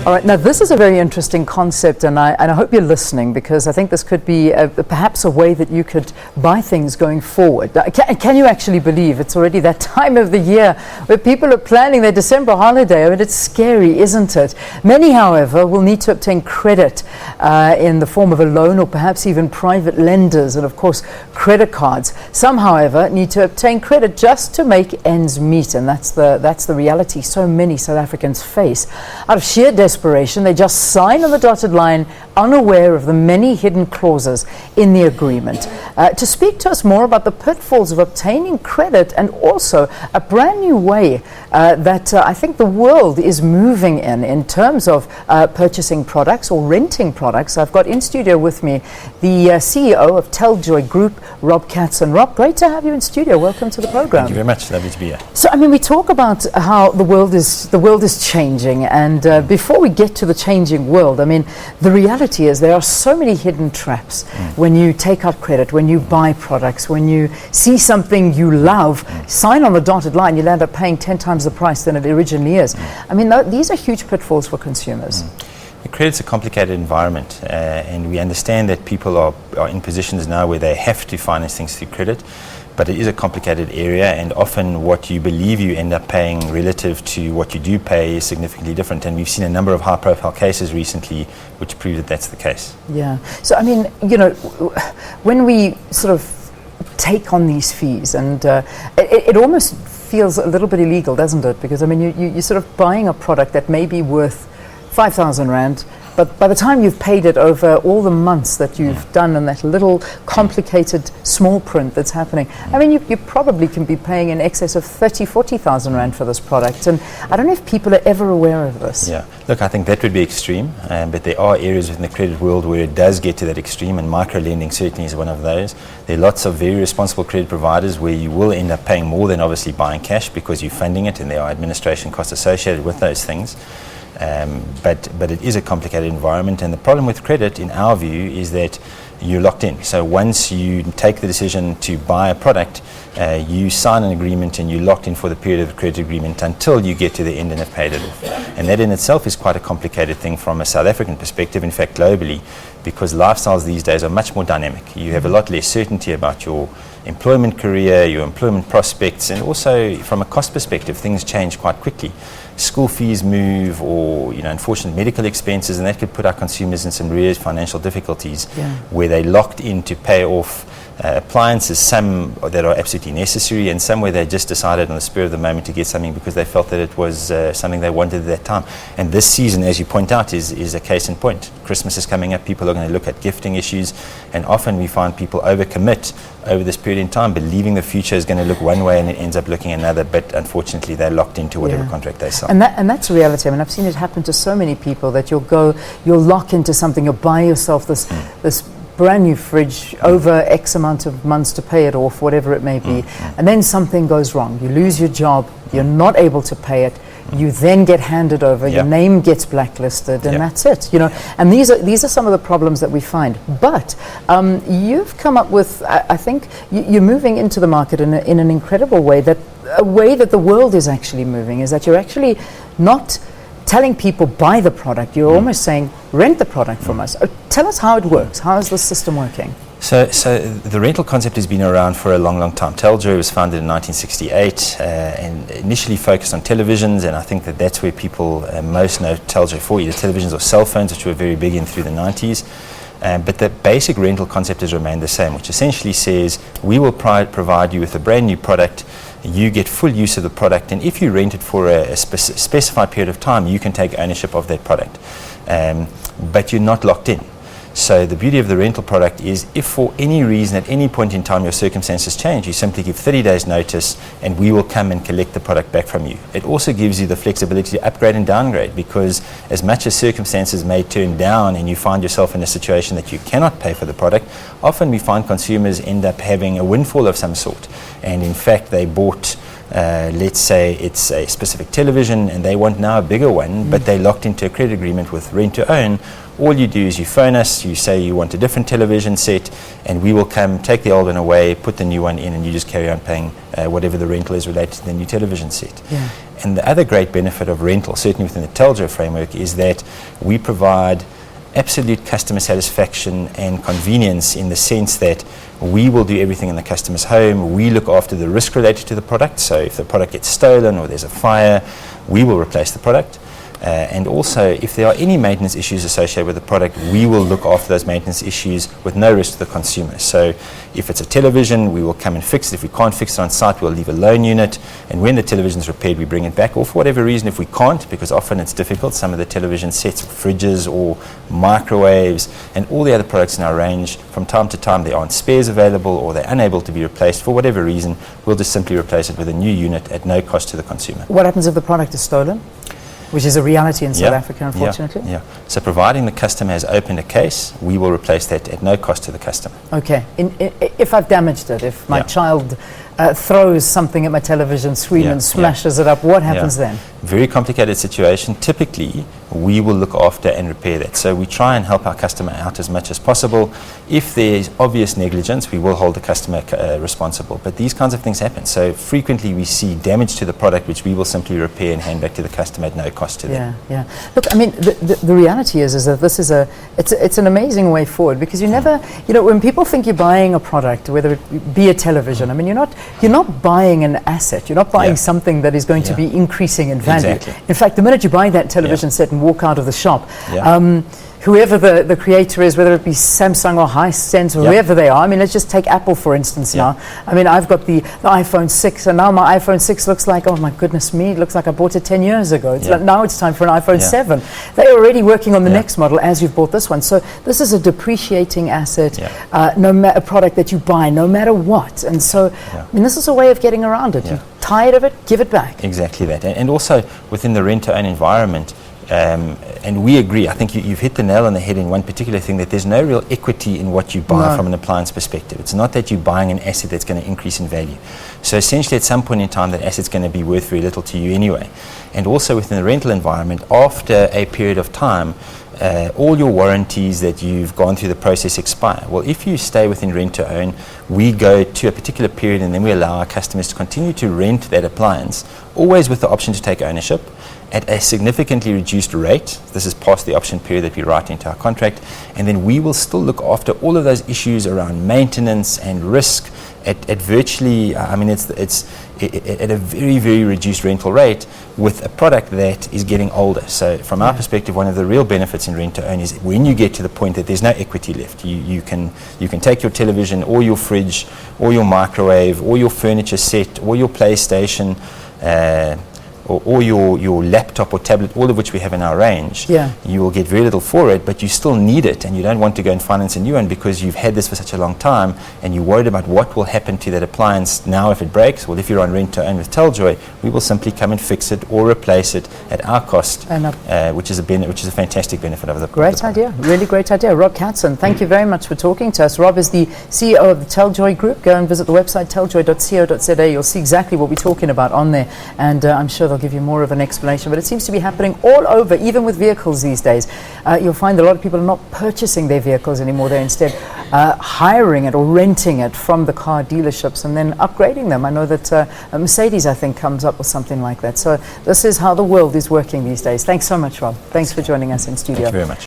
All right, now this is a very interesting concept, and I hope you're listening, because I think this could be perhaps a way that you could buy things going forward. Can you actually believe it's already that time of the year where people are planning their December holiday? I mean, it's scary, isn't it? Many, however, will need to obtain credit in the form of a loan or perhaps even private lenders and, of course, credit cards. Some, however, need to obtain credit just to make ends meet, and that's the reality so many South Africans face. Out of sheer desperation, they just sign on the dotted line, unaware of the many hidden clauses in the agreement. To speak to us more about the pitfalls of obtaining credit and also a brand new way that I think the world is moving in terms of purchasing products or renting products, I've got in studio with me the CEO of Teljoy Group, Rob Katzen. Rob, great to have you in studio. Welcome to the program. Thank you very much. Lovely to be here. So, I mean, we talk about how the world is changing, and before we get to the changing world, I mean, the reality is there are so many hidden traps when you take out credit, when you buy products, when you see something you love, sign on the dotted line, you'll end up paying 10 times the price than it originally is. I mean, these are huge pitfalls for consumers. Credit's a complicated environment, and we understand that people are in positions now where they have to finance things through credit. But it is a complicated area, and often what you believe you end up paying relative to what you do pay is significantly different. And we've seen a number of high-profile cases recently which prove that that's the case. Yeah. So, I mean, you know, when we sort of take on these fees, and it almost feels a little bit illegal, doesn't it? Because, I mean, you're sort of buying a product that may be worth 5,000 Rand, but by the time you've paid it over all the months that you've done and that little complicated small print that's happening, I mean, you probably can be paying in excess of 30,000, 40,000 Rand for this product. And I don't know if people are ever aware of this. Yeah, look, I think that would be extreme, but there are areas within the credit world where it does get to that extreme, and micro-lending certainly is one of those. There are lots of very responsible credit providers where you will end up paying more than obviously buying cash because you're funding it, and there are administration costs associated with those things. But it is a complicated environment, and the problem with credit, in our view, is that you're locked in. So once you take the decision to buy a product, you sign an agreement and you're locked in for the period of the credit agreement until you get to the end and have paid it off. And that in itself is quite a complicated thing from a South African perspective, in fact globally, because lifestyles these days are much more dynamic. You have a lot less certainty about your employment career, your employment prospects, and also from a cost perspective, things change quite quickly. School fees move, or unfortunate medical expenses, and that could put our consumers in some real financial difficulties where they're locked in to pay off appliances, some that are absolutely necessary and some where they just decided on the spur of the moment to get something because they felt that it was something they wanted at that time. And this season, as you point out, is a case in point. Christmas is coming up, people are going to look at gifting issues, and often we find people overcommit over this period in time, believing the future is going to look one way and it ends up looking another, but unfortunately they're locked into whatever contract they sign. And that's a reality. I mean, I've seen it happen to so many people that you'll lock into something, you'll buy yourself this brand new fridge over X amount of months to pay it off, whatever it may be, and then something goes wrong. You lose your job, you're not able to pay it, you then get handed over, your name gets blacklisted, and that's it. And these are some of the problems that we find. But you've come up with, I think, you're moving into the market in an incredible way, that the world is actually moving, is that you're actually not telling people buy the product, you're almost saying rent the product from us. Tell us how it works. How is the system working? So the rental concept has been around for a long, long time. Teljoy was founded in 1968 and initially focused on televisions, and I think that's where people most know Teljoy for, either televisions or cell phones, which were very big in through the 90s. But the basic rental concept has remained the same, which essentially says we will provide you with a brand new product, you get full use of the product, and if you rent it for a specified period of time, you can take ownership of that product. But you're not locked in. So the beauty of the rental product is if for any reason at any point in time your circumstances change, you simply give 30 days notice and we will come and collect the product back from you. It also gives you the flexibility to upgrade and downgrade, because as much as circumstances may turn down and you find yourself in a situation that you cannot pay for the product, often we find consumers end up having a windfall of some sort, and in fact they bought let's say it's a specific television and they want now a bigger one, but they locked into a credit agreement with rent to own, All you do is you phone us, you say you want a different television set, and we will come, take the old one away, put the new one in, and you just carry on paying whatever the rental is related to the new television set. Yeah. And the other great benefit of rental, certainly within the Teljoy framework, is that we provide absolute customer satisfaction and convenience, in the sense that we will do everything in the customer's home. We look after the risk related to the product. So if the product gets stolen or there's a fire, we will replace the product. And also, if there are any maintenance issues associated with the product, we will look after those maintenance issues with no risk to the consumer. So if it's a television, we will come and fix it. If we can't fix it on site, we'll leave a loan unit. And when the television is repaired, we bring it back. Or for whatever reason, if we can't, because often it's difficult, some of the television sets, fridges or microwaves, and all the other products in our range, from time to time there aren't spares available or they're unable to be replaced for whatever reason, we'll just simply replace it with a new unit at no cost to the consumer. What happens if the product is stolen? Which is a reality in South Africa, unfortunately. Yeah. So providing the customer has opened a case, we will replace that at no cost to the customer. Okay. If I've damaged it, if my child throws something at my television screen and smashes it up, what happens then? Very complicated situation. Typically, we will look after and repair that. So we try and help our customer out as much as possible. If there's obvious negligence, we will hold the customer responsible. But these kinds of things happen. So frequently we see damage to the product, which we will simply repair and hand back to the customer at no cost to them. Yeah. Look, I mean, the reality is that this is it's an amazing way forward, because you never, when people think you're buying a product, whether it be a television, I mean, you're not buying an asset. You're not buying something that is going to be increasing in value. Exactly. In fact, the minute you buy that television set and walk out of the shop, Yeah. Whoever the creator is, whether it be Samsung or Hisense or whoever they are, I mean, let's just take Apple for instance now. I mean, I've got the iPhone 6, and now my iPhone 6 looks like, oh my goodness me, it looks like I bought it 10 years ago. It's like, now it's time for an iPhone 7. They're already working on the next model as you've bought this one. So this is a depreciating asset, a product that you buy no matter what. And so, I mean, this is a way of getting around it. You're tired of it, give it back. Exactly that. And also within the rent-to-own environment, and we agree, I think you've hit the nail on the head in one particular thing, that there's no real equity in what you buy from an appliance perspective. It's not that you're buying an asset that's going to increase in value. So essentially at some point in time that asset's going to be worth very little to you anyway. And also within the rental environment, after a period of time, all your warranties that you've gone through the process expire. Well, if you stay within rent to own, we go to a particular period and then we allow our customers to continue to rent that appliance, always with the option to take ownership at a significantly reduced rate. This is past the option period that we write into our contract, and then we will still look after all of those issues around maintenance and risk at virtually, I mean, it's at a very, very reduced rental rate with a product that is getting older. So from our perspective, one of the real benefits in rent to own is when you get to the point that there's no equity left, you can take your television or your fridge or your microwave or your furniture set or your PlayStation or your laptop or tablet, all of which we have in our range. You will get very little for it, but you still need it, and you don't want to go and finance a new one because you've had this for such a long time and you're worried about what will happen to that appliance now if it breaks. Well, if you're on rent to own with Teljoy, we will simply come and fix it or replace it at our cost, which is a fantastic benefit of the Great idea, really great idea. Rob Katzen, thank you very much for talking to us. Rob is the CEO of the Teljoy Group. Go and visit the website teljoy.co.za. You'll see exactly what we're talking about on there, and I'm sure they'll give you more of an explanation. But it seems to be happening all over, even with vehicles these days. You'll find a lot of people are not purchasing their vehicles anymore. They're instead hiring it or renting it from the car dealerships and then upgrading them. I know that Mercedes, I think, comes up with something like that. So this is how the world is working these days. Thanks so much, Rob. Thanks for joining us in studio. Thank you very much.